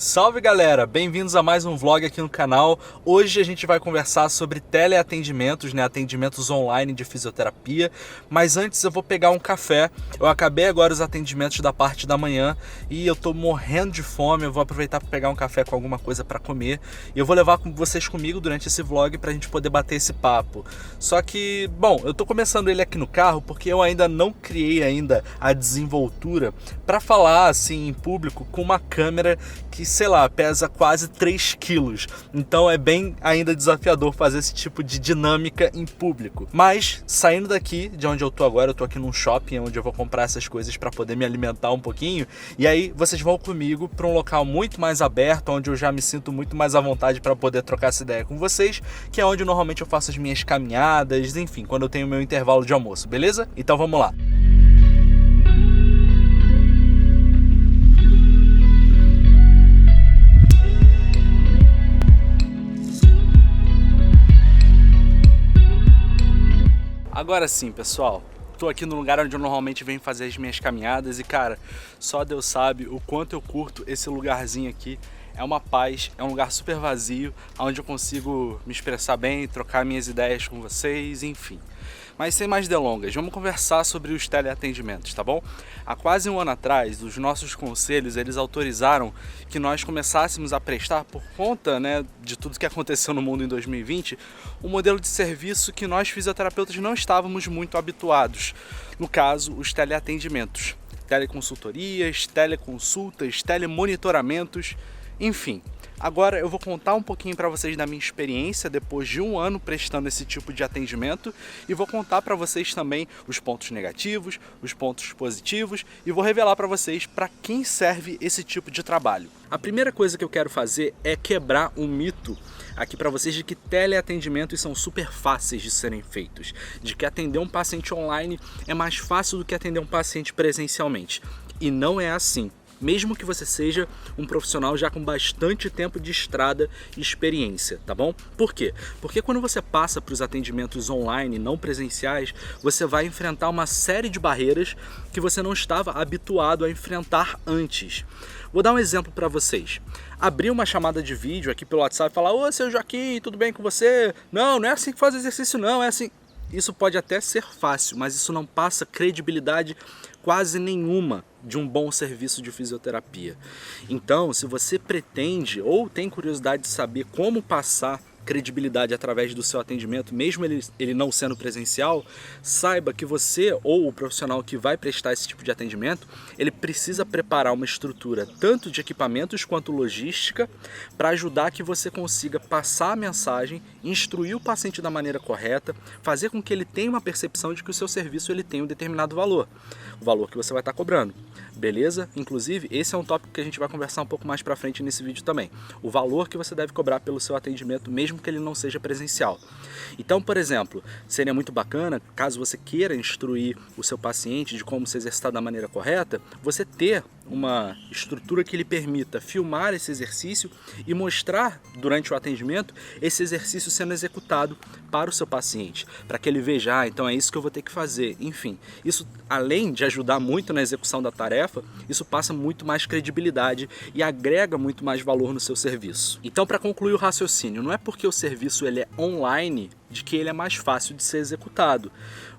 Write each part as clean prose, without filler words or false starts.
Salve galera, bem-vindos a mais um vlog aqui no canal. Hoje a gente vai conversar sobre teleatendimentos, atendimentos online de fisioterapia. Mas antes eu vou pegar um café. Eu acabei agora os atendimentos da parte da manhã e eu tô morrendo de fome. Eu vou aproveitar para pegar um café com alguma coisa para comer. E eu vou levar vocês comigo durante esse vlog pra gente poder bater esse papo. Só que, bom, eu tô começando ele aqui no carro porque eu ainda não criei a desenvoltura para falar assim em público com uma câmera que, sei lá, pesa quase 3 quilos. Então é bem ainda desafiador fazer esse tipo de dinâmica em público. Mas, saindo daqui, de onde eu tô agora, eu tô aqui num shopping onde eu vou comprar essas coisas para poder me alimentar um pouquinho. E aí vocês vão comigo para um local muito mais aberto, onde eu já me sinto muito mais à vontade para poder trocar essa ideia com vocês, que é onde normalmente eu faço as minhas caminhadas, enfim, quando eu tenho meu intervalo de almoço, beleza? Então vamos lá. Agora sim, pessoal, tô aqui no lugar onde eu normalmente venho fazer as minhas caminhadas e, cara, só Deus sabe o quanto eu curto esse lugarzinho aqui. É uma paz, é um lugar super vazio, onde eu consigo me expressar bem, trocar minhas ideias com vocês, enfim. Mas sem mais delongas, vamos conversar sobre os teleatendimentos, tá bom? Há quase um ano atrás, os nossos conselhos, eles autorizaram que nós começássemos a prestar, por conta, de tudo que aconteceu no mundo em 2020, um modelo de serviço que nós fisioterapeutas não estávamos muito habituados. No caso, os teleatendimentos, teleconsultorias, teleconsultas, telemonitoramento, enfim. Agora eu vou contar um pouquinho para vocês da minha experiência depois de um ano prestando esse tipo de atendimento e vou contar para vocês também os pontos negativos, os pontos positivos e vou revelar para vocês para quem serve esse tipo de trabalho. A primeira coisa que eu quero fazer é quebrar um mito aqui para vocês de que teleatendimentos são super fáceis de serem feitos, de que atender um paciente online é mais fácil do que atender um paciente presencialmente. E não é assim. Mesmo que você seja um profissional já com bastante tempo de estrada e experiência, tá bom? Por quê? Porque quando você passa para os atendimentos online não presenciais, você vai enfrentar uma série de barreiras que você não estava habituado a enfrentar antes. Vou dar um exemplo para vocês. Abrir uma chamada de vídeo aqui pelo WhatsApp e falar: "Ô, seu Joaquim, tudo bem com você? Não é assim que faz exercício não, é assim." Isso pode até ser fácil, mas isso não passa credibilidade quase nenhuma de um bom serviço de fisioterapia. Então, se você pretende ou tem curiosidade de saber como passar credibilidade através do seu atendimento, mesmo ele não sendo presencial, saiba que você ou o profissional que vai prestar esse tipo de atendimento, ele precisa preparar uma estrutura tanto de equipamentos quanto logística para ajudar que você consiga passar a mensagem, instruir o paciente da maneira correta, fazer com que ele tenha uma percepção de que o seu serviço ele tem um determinado valor, o valor que você vai estar cobrando. Beleza? Inclusive, esse é um tópico que a gente vai conversar um pouco mais pra frente nesse vídeo também. O valor que você deve cobrar pelo seu atendimento, mesmo que ele não seja presencial. Então, por exemplo, seria muito bacana, caso você queira instruir o seu paciente de como se exercitar da maneira correta, você ter uma estrutura que lhe permita filmar esse exercício e mostrar durante o atendimento esse exercício sendo executado para o seu paciente, para que ele veja, então é isso que eu vou ter que fazer. Enfim, isso além de ajudar muito na execução da tarefa, isso passa muito mais credibilidade e agrega muito mais valor no seu serviço. Então, para concluir o raciocínio, não é porque o serviço ele é online de que ele é mais fácil de ser executado.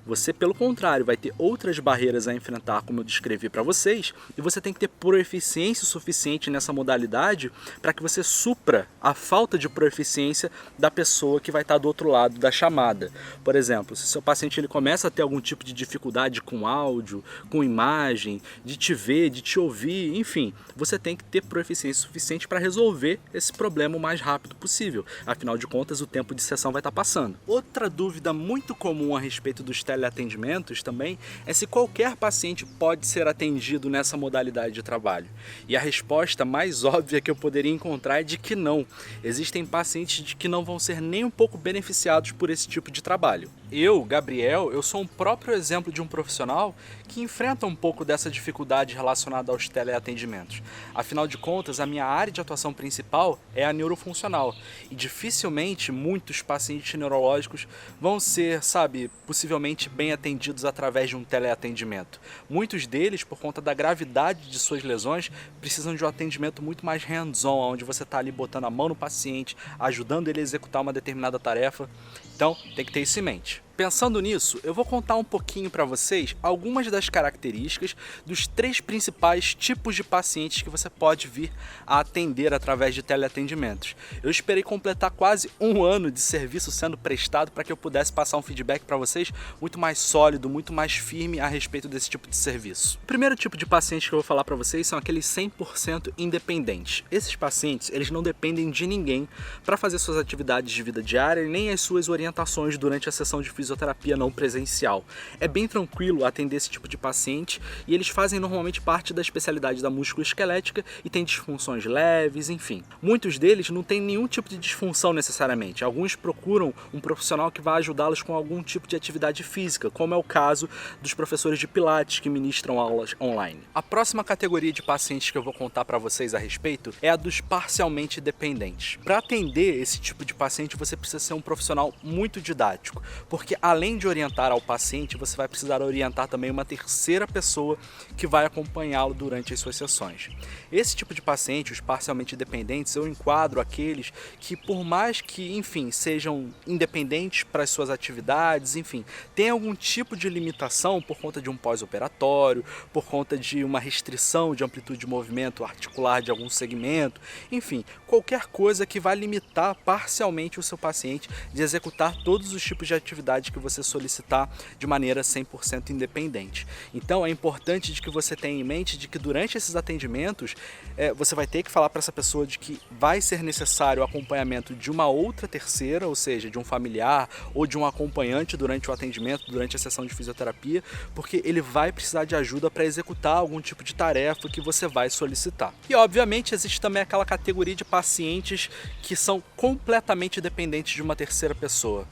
Você, pelo contrário, vai ter outras barreiras a enfrentar, como eu descrevi para vocês, e você tem que ter proeficiência suficiente nessa modalidade para que você supra a falta de proeficiência da pessoa que vai estar do outro lado da chamada. Por exemplo, se seu paciente ele começa a ter algum tipo de dificuldade com áudio, com imagem, de te ver, de te ouvir, enfim, você tem que ter proeficiência suficiente para resolver esse problema o mais rápido possível. Afinal de contas, o tempo de sessão vai estar passando. Outra dúvida muito comum a respeito dos teleatendimentos também é se qualquer paciente pode ser atendido nessa modalidade de trabalho. E a resposta mais óbvia que eu poderia encontrar é de que não. Existem pacientes que não vão ser nem um pouco beneficiados por esse tipo de trabalho. Eu, Gabriel, eu sou um próprio exemplo de um profissional que enfrenta um pouco dessa dificuldade relacionada aos teleatendimentos. Afinal de contas, a minha área de atuação principal é a neurofuncional e dificilmente muitos pacientes neurológicos oncológicos vão ser, sabe, possivelmente bem atendidos através de um teleatendimento. Muitos deles, por conta da gravidade de suas lesões, precisam de um atendimento muito mais hands-on, onde você está ali botando a mão no paciente, ajudando ele a executar uma determinada tarefa. Então, tem que ter isso em mente. Pensando nisso, eu vou contar um pouquinho para vocês algumas das características dos 3 principais tipos de pacientes que você pode vir a atender através de teleatendimentos. Eu esperei completar quase 1 ano de serviço sendo prestado para que eu pudesse passar um feedback para vocês muito mais sólido, muito mais firme a respeito desse tipo de serviço. O primeiro tipo de paciente que eu vou falar para vocês são aqueles 100% independentes. Esses pacientes, eles não dependem de ninguém para fazer suas atividades de vida diária nem as suas orientações durante a sessão de fisioterapia não presencial. É bem tranquilo atender esse tipo de paciente e eles fazem normalmente parte da especialidade da musculoesquelética e têm disfunções leves, enfim. Muitos deles não têm nenhum tipo de disfunção necessariamente. Alguns procuram um profissional que vai ajudá-los com algum tipo de atividade física, como é o caso dos professores de pilates que ministram aulas online. A próxima categoria de pacientes que eu vou contar para vocês a respeito é a dos parcialmente dependentes. Para atender esse tipo de paciente, você precisa ser um profissional muito didático, porque além de orientar ao paciente, você vai precisar orientar também uma terceira pessoa que vai acompanhá-lo durante as suas sessões. Esse tipo de paciente, os parcialmente dependentes, eu enquadro aqueles que, por mais que, enfim, sejam independentes para as suas atividades, enfim, tem algum tipo de limitação por conta de um pós-operatório, por conta de uma restrição de amplitude de movimento articular de algum segmento, enfim, qualquer coisa que vai limitar parcialmente o seu paciente de executar todos os tipos de atividade que você solicitar de maneira 100% independente. Então é importante de que você tenha em mente de que durante esses atendimentos você vai ter que falar para essa pessoa de que vai ser necessário o acompanhamento de uma outra terceira, ou seja, de um familiar ou de um acompanhante durante o atendimento, durante a sessão de fisioterapia, porque ele vai precisar de ajuda para executar algum tipo de tarefa que você vai solicitar. E obviamente existe também aquela categoria de pacientes que são completamente dependentes de uma terceira pessoa.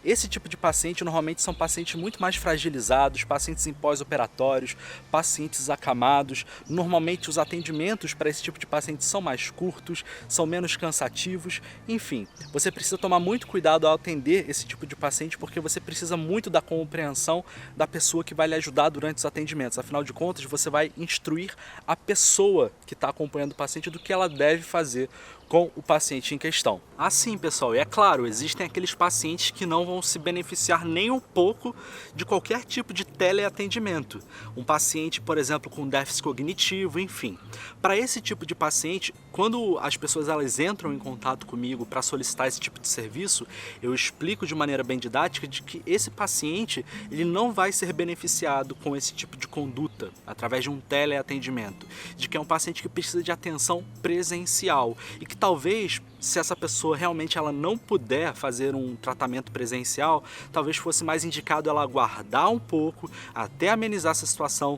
Esse tipo de paciente normalmente são pacientes muito mais fragilizados, pacientes em pós-operatórios, pacientes acamados. Normalmente os atendimentos para esse tipo de paciente são mais curtos, são menos cansativos. Enfim, você precisa tomar muito cuidado ao atender esse tipo de paciente porque você precisa muito da compreensão da pessoa que vai lhe ajudar durante os atendimentos. Afinal de contas, você vai instruir a pessoa que está acompanhando o paciente do que ela deve fazer com o paciente em questão. Assim, pessoal, e é claro, existem aqueles pacientes que não vão se beneficiar nem um pouco de qualquer tipo de teleatendimento. Um paciente, por exemplo, com déficit cognitivo, enfim. Para esse tipo de paciente, quando as pessoas elas entram em contato comigo para solicitar esse tipo de serviço, eu explico de maneira bem didática de que esse paciente ele não vai ser beneficiado com esse tipo de conduta através de um teleatendimento, de que é um paciente que precisa de atenção presencial e que talvez, se essa pessoa realmente ela não puder fazer um tratamento presencial, talvez fosse mais indicado ela aguardar um pouco até amenizar essa situação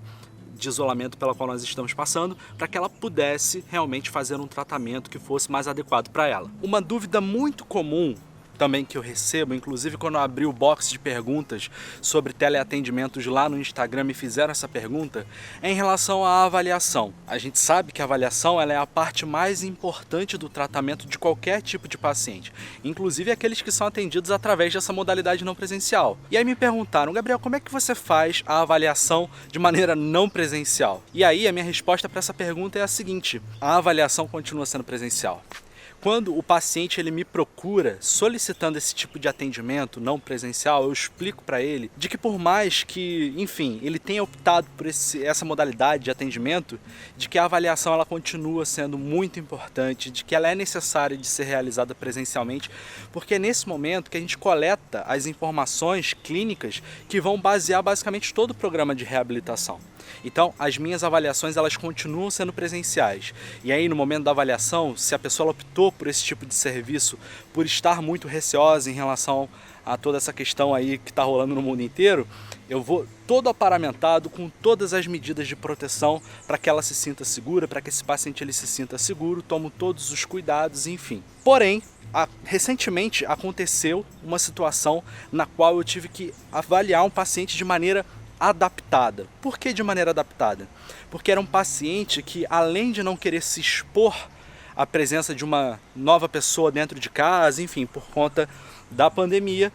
de isolamento pela qual nós estamos passando, para que ela pudesse realmente fazer um tratamento que fosse mais adequado para ela. Uma dúvida muito comum também que eu recebo, inclusive quando eu abri o box de perguntas sobre teleatendimentos lá no Instagram me fizeram essa pergunta, é em relação à avaliação. A gente sabe que a avaliação ela é a parte mais importante do tratamento de qualquer tipo de paciente, inclusive aqueles que são atendidos através dessa modalidade não presencial. E aí me perguntaram, Gabriel, como é que você faz a avaliação de maneira não presencial? E aí a minha resposta para essa pergunta é a seguinte: a avaliação continua sendo presencial. Quando o paciente ele me procura solicitando esse tipo de atendimento não presencial, eu explico para ele de que por mais que, enfim, ele tenha optado por essa modalidade de atendimento, de que a avaliação ela continua sendo muito importante, de que ela é necessária de ser realizada presencialmente, porque é nesse momento que a gente coleta as informações clínicas que vão basear basicamente todo o programa de reabilitação. Então, as minhas avaliações elas continuam sendo presenciais. E aí, no momento da avaliação, se a pessoa optou por esse tipo de serviço, por estar muito receosa em relação a toda essa questão aí que está rolando no mundo inteiro, eu vou todo aparamentado com todas as medidas de proteção para que ela se sinta segura, para que esse paciente ele se sinta seguro, tomo todos os cuidados, enfim. Porém, recentemente aconteceu uma situação na qual eu tive que avaliar um paciente de maneira adaptada. Por que de maneira adaptada? Porque era um paciente que, além de não querer se expor à presença de uma nova pessoa dentro de casa, enfim, por conta da pandemia,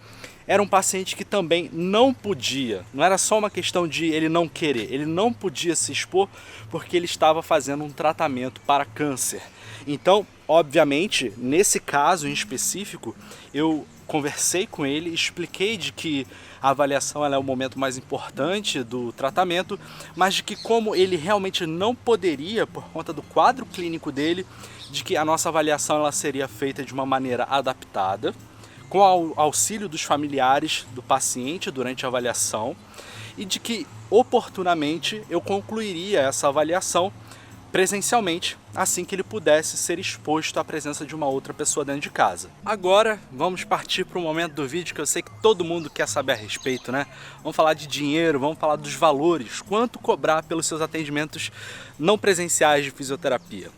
era um paciente que também não podia, não era só uma questão de ele não querer, ele não podia se expor porque ele estava fazendo um tratamento para câncer. Então, obviamente, nesse caso em específico, eu conversei com ele, expliquei de que a avaliação ela é o momento mais importante do tratamento, mas de que como ele realmente não poderia, por conta do quadro clínico dele, de que a nossa avaliação ela seria feita de uma maneira adaptada, com o auxílio dos familiares do paciente durante a avaliação, e de que oportunamente eu concluiria essa avaliação presencialmente, assim que ele pudesse ser exposto à presença de uma outra pessoa dentro de casa. Agora vamos partir para o momento do vídeo que eu sei que todo mundo quer saber a respeito, né? Vamos falar de dinheiro, vamos falar dos valores, quanto cobrar pelos seus atendimentos não presenciais de fisioterapia.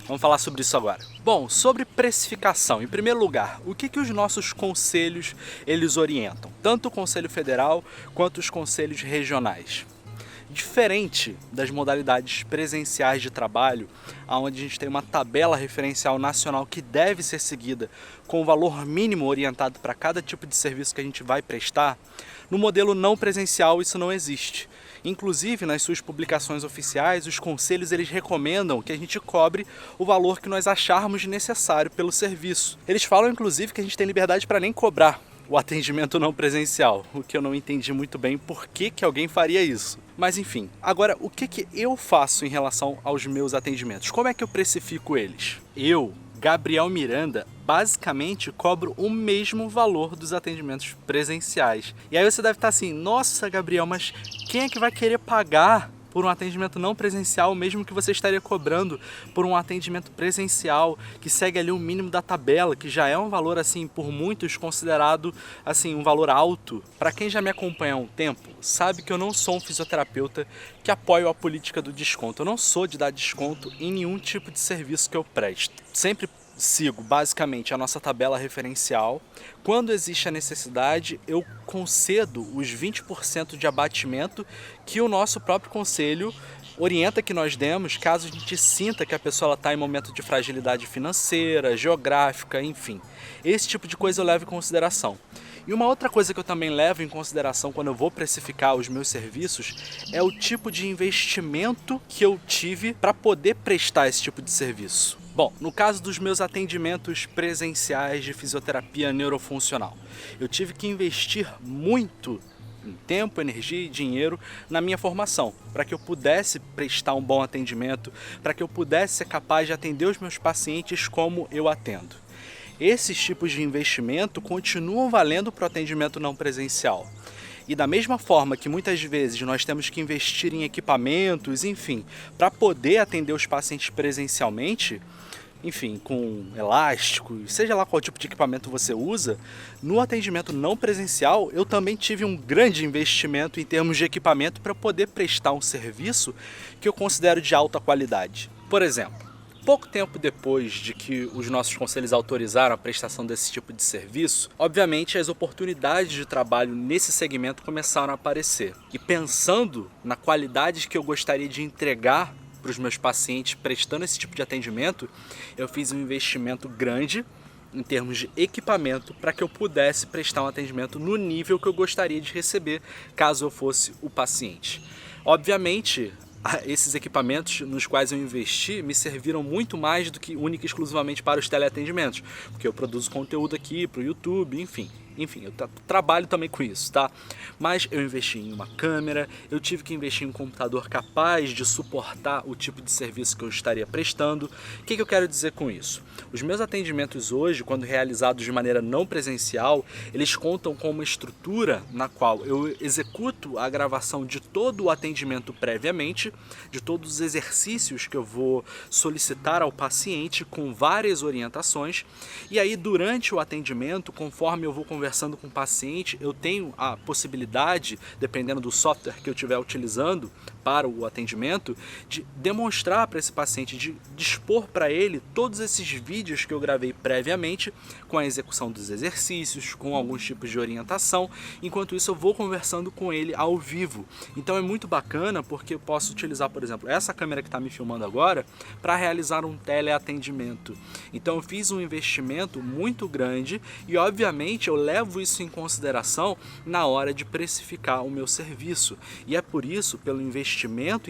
Vamos falar sobre isso agora. Bom, sobre precificação, em primeiro lugar, o que os nossos conselhos eles orientam? Tanto o Conselho Federal quanto os conselhos regionais. Diferente das modalidades presenciais de trabalho, onde a gente tem uma tabela referencial nacional que deve ser seguida com o valor mínimo orientado para cada tipo de serviço que a gente vai prestar, no modelo não presencial isso não existe. Inclusive, nas suas publicações oficiais, os conselhos eles recomendam que a gente cobre o valor que nós acharmos necessário pelo serviço. Eles falam, inclusive, que a gente tem liberdade para nem cobrar o atendimento não presencial, o que eu não entendi muito bem por que alguém faria isso. Mas enfim, agora o que eu faço em relação aos meus atendimentos? Como é que eu precifico eles? Eu, Gabriel Miranda, basicamente cobro o mesmo valor dos atendimentos presenciais. E aí você deve estar assim, nossa Gabriel, mas quem é que vai querer pagar por um atendimento não presencial, mesmo que você estaria cobrando por um atendimento presencial, que segue ali o mínimo da tabela, que já é um valor, assim, por muitos considerado, assim, um valor alto. Para quem já me acompanha há um tempo, sabe que eu não sou um fisioterapeuta que apoia a política do desconto. Eu não sou de dar desconto em nenhum tipo de serviço que eu presto. Sempre sigo basicamente a nossa tabela referencial. Quando existe a necessidade, eu concedo os 20% de abatimento que o nosso próprio conselho orienta que nós demos, caso a gente sinta que a pessoa está em momento de fragilidade financeira, geográfica, enfim. Esse tipo de coisa eu levo em consideração. E uma outra coisa que eu também levo em consideração quando eu vou precificar os meus serviços é o tipo de investimento que eu tive para poder prestar esse tipo de serviço. Bom, no caso dos meus atendimentos presenciais de fisioterapia neurofuncional, eu tive que investir muito em tempo, energia e dinheiro na minha formação, para que eu pudesse prestar um bom atendimento, para que eu pudesse ser capaz de atender os meus pacientes como eu atendo. Esses tipos de investimento continuam valendo para o atendimento não presencial. E da mesma forma que muitas vezes nós temos que investir em equipamentos, enfim, para poder atender os pacientes presencialmente, enfim, com elástico, seja lá qual tipo de equipamento você usa, no atendimento não presencial eu também tive um grande investimento em termos de equipamento para poder prestar um serviço que eu considero de alta qualidade. Por exemplo, pouco tempo depois de que os nossos conselhos autorizaram a prestação desse tipo de serviço, obviamente as oportunidades de trabalho nesse segmento começaram a aparecer. E pensando na qualidade que eu gostaria de entregar para os meus pacientes prestando esse tipo de atendimento, eu fiz um investimento grande em termos de equipamento para que eu pudesse prestar um atendimento no nível que eu gostaria de receber caso eu fosse o paciente. Obviamente, esses equipamentos nos quais eu investi me serviram muito mais do que única e exclusivamente para os teleatendimentos, porque eu produzo conteúdo aqui para o YouTube, enfim, eu trabalho também com isso, tá? Mas eu investi em uma câmera, eu tive que investir em um computador capaz de suportar o tipo de serviço que eu estaria prestando. O que eu quero dizer com isso? Os meus atendimentos hoje, quando realizados de maneira não presencial, eles contam com uma estrutura na qual eu executo a gravação de todo o atendimento previamente, de todos os exercícios que eu vou solicitar ao paciente com várias orientações, e aí durante o atendimento, conforme eu vou conversando com o paciente, eu tenho a possibilidade, dependendo do software que eu estiver utilizando, para o atendimento, de demonstrar para esse paciente, de dispor para ele todos esses vídeos que eu gravei previamente, com a execução dos exercícios, com alguns tipos de orientação. Enquanto isso eu vou conversando com ele ao vivo. Então é muito bacana porque eu posso utilizar, por exemplo, essa câmera que está me filmando agora para realizar um teleatendimento. Então eu fiz um investimento muito grande e obviamente eu levo isso em consideração na hora de precificar o meu serviço. E é por isso, pelo investimento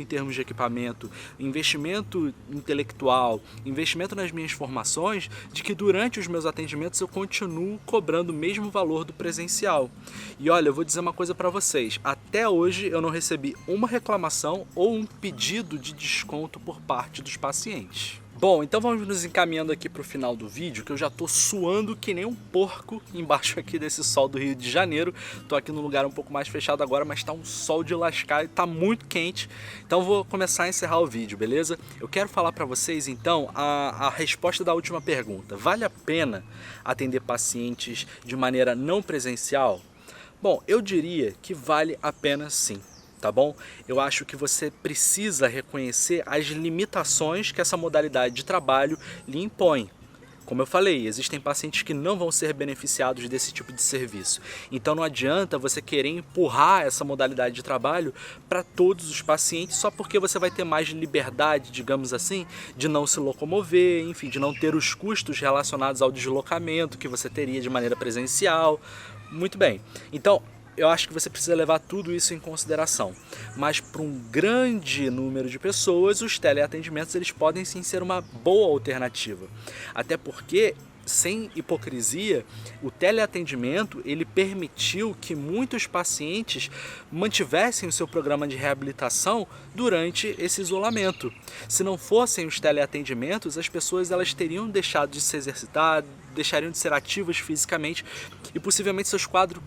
em termos de equipamento, investimento intelectual, investimento nas minhas formações, de que durante os meus atendimentos eu continuo cobrando o mesmo valor do presencial. E olha, eu vou dizer uma coisa para vocês, até hoje eu não recebi uma reclamação ou um pedido de desconto por parte dos pacientes. Bom, então vamos nos encaminhando aqui para o final do vídeo, que eu já tô suando que nem um porco embaixo aqui desse sol do Rio de Janeiro. Tô aqui num lugar um pouco mais fechado agora, mas tá um sol de lascar e tá muito quente. Então vou começar a encerrar o vídeo, beleza? Eu quero falar para vocês então a resposta da última pergunta. Vale a pena atender pacientes de maneira não presencial? Bom, eu diria que vale a pena sim. Tá bom? Eu acho que você precisa reconhecer as limitações que essa modalidade de trabalho lhe impõe. Como eu falei, existem pacientes que não vão ser beneficiados desse tipo de serviço. Então não adianta você querer empurrar essa modalidade de trabalho para todos os pacientes só porque você vai ter mais liberdade, digamos assim, de não se locomover, enfim, de não ter os custos relacionados ao deslocamento que você teria de maneira presencial. Muito bem. Então, eu acho que você precisa levar tudo isso em consideração. Mas para um grande número de pessoas, os teleatendimentos eles podem sim ser uma boa alternativa. Até porque, sem hipocrisia, o teleatendimento ele permitiu que muitos pacientes mantivessem o seu programa de reabilitação durante esse isolamento. Se não fossem os teleatendimentos, as pessoas elas teriam deixado de se exercitar, deixariam de ser ativas fisicamente e possivelmente seus quadros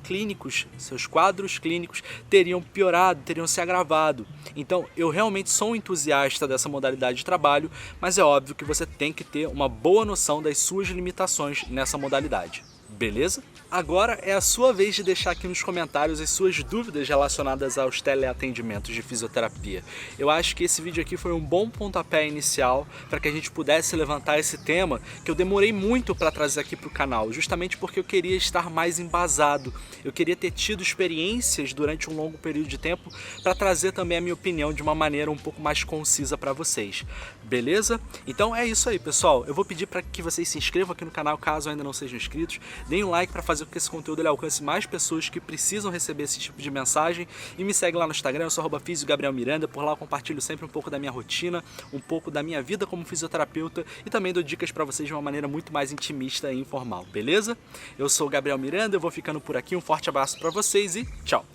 clínicos teriam piorado, teriam se agravado. Então eu realmente sou um entusiasta dessa modalidade de trabalho, mas é óbvio que você tem que ter uma boa noção das suas limitações nessa modalidade. Beleza? Agora é a sua vez de deixar aqui nos comentários as suas dúvidas relacionadas aos teleatendimentos de fisioterapia. Eu acho que esse vídeo aqui foi um bom pontapé inicial para que a gente pudesse levantar esse tema que eu demorei muito para trazer aqui para o canal, justamente porque eu queria estar mais embasado. Eu queria ter tido experiências durante um longo período de tempo para trazer também a minha opinião de uma maneira um pouco mais concisa para vocês. Beleza? Então é isso aí, pessoal. Eu vou pedir para que vocês se inscrevam aqui no canal caso ainda não sejam inscritos. Deem um like para fazer com que esse conteúdo ele alcance mais pessoas que precisam receber esse tipo de mensagem. E me segue lá no Instagram, eu sou @fisiogabrielmiranda. Por lá eu compartilho sempre um pouco da minha rotina, um pouco da minha vida como fisioterapeuta e também dou dicas para vocês de uma maneira muito mais intimista e informal, beleza? Eu sou o Gabriel Miranda, eu vou ficando por aqui. Um forte abraço para vocês e tchau!